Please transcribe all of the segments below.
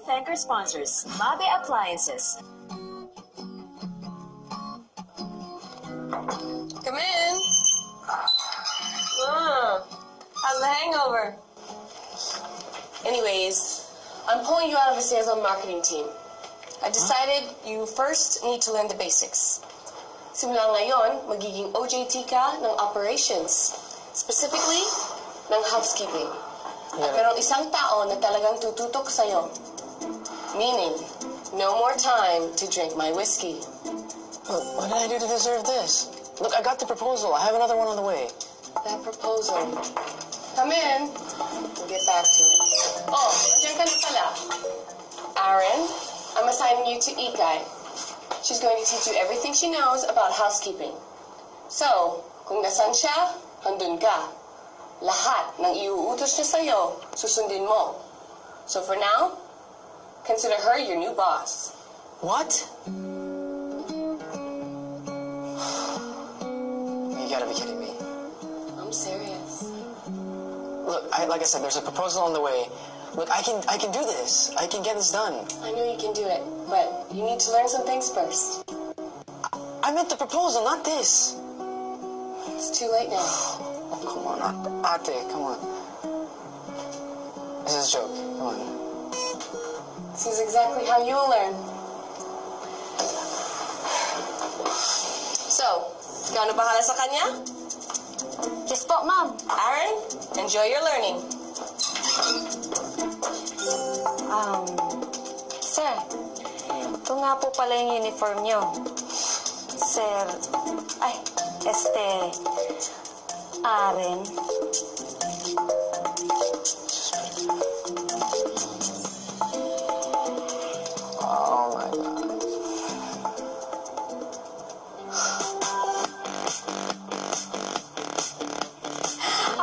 thank our sponsors, Mabe Appliances. Come in. How's the hangover? Anyways, I'm pulling you out of the sales and marketing team. I decided you first need to learn the basics. Simula ngayon, magiging OJT ka ng operations. Specifically, ng housekeeping. At merong isang tao na talagang tututok sa'yo. Meaning, no more time to drink my whiskey. Look, what did I do to deserve this? Look, I got the proposal. I have another one on the way. That proposal. Come in. We'll get back to it. Oh, nandiyan ka na pala. Aaron, I'm assigning you to Ikay. She's going to teach you everything she knows about housekeeping. So, kung nasan siya, handun ka. Lahat ng iuutos niya sa'yo, susundin mo. So for now, consider her your new boss. What? You gotta be kidding me. I'm serious. Look, like I said, there's a proposal on the way. Look, I can do this. I can get this done. I know you can do it, but you need to learn some things first. I meant the proposal, not this. It's too late now. Oh, come on, Ate, come on. This is a joke. Come on. This is exactly how you'll learn. So, ikaw na bahala sa kanya? Yes po, ma'am. Aaron, enjoy your learning. Sir, ito nga po pala yung uniform nyo. Sir, Aaron. Oh my God.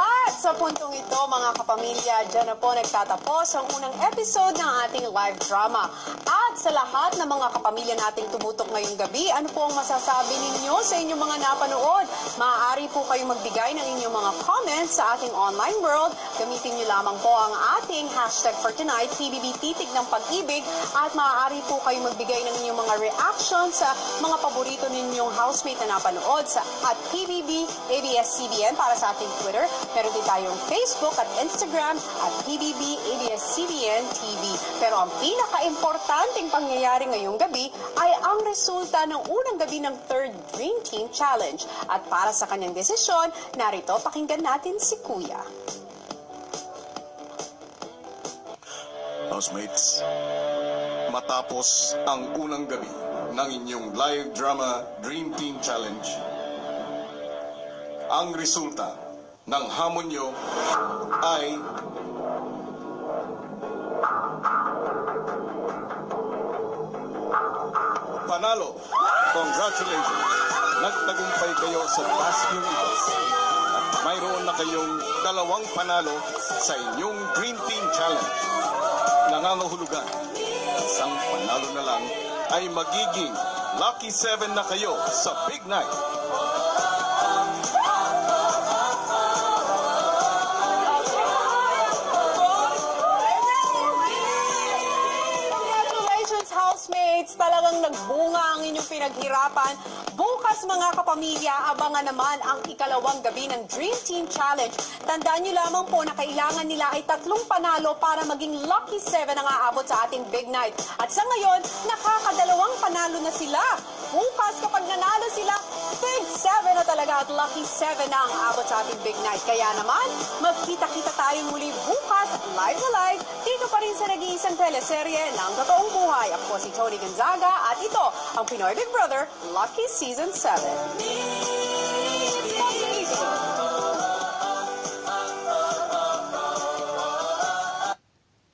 At sa puntong ito, mga kapamilya, dyan na po nagtatapos ang unang episode ng ating live drama. At sa lahat ng mga kapamilya nating tumutok ngayong gabi, ano po ang masasabi ninyo sa inyong mga napanood? Maaari po kayong magbigay ng inyong mga comments sa ating online world. Gamitin nyo lamang po ang ating hashtag for tonight, PBB Titig ng Pag-ibig. At maaari po kayong magbigay ng inyong mga reactions sa mga paborito ninyong housemate na napanood sa at PBB ABS-CBN para sa ating Twitter. Meron din tayong Facebook at Instagram at PBB ABS-CBN TV. Pero ang pinaka-importanting pangyayari ngayong gabi ay ang resulta ng unang gabi ng Third Dream Team Challenge. At para sa kanyang desisyon, narito pakinggan natin si Kuya. Housemates, matapos ang unang gabi ng inyong live drama Dream Team Challenge, ang resulta ng hamon nyo ay panalo. Congratulations! Nagtagumpay kayo sa task nyo ito. At mayroon na kayong 2 panalo sa inyong Dream Team Challenge. Nangangahulugan, isang panalo na lang ay magiging Lucky 7 na kayo sa Big Night. Housemates, talagang nagbunga ang inyong pinaghirapan. Bukas mga kapamilya, abangan naman ang ikalawang gabi ng Dream Team Challenge. Tandaan nyo lamang po na kailangan nila ay 3 panalo para maging Lucky 7 ang aabot sa ating Big Night. At sa ngayon, nakaka-2 panalo na sila. Bukas kapag nanalo sila, Big 7 na talaga at Lucky 7 na ang aabot sa ating Big Night. Kaya naman, magkita-kita tayo muli bukas, live na live, dito pa rin sa nag-iisang teleserye ng totoong buhay. Ako si Tony Gonzaga at ito ang Pinoy Big Brother Lucky Season 7.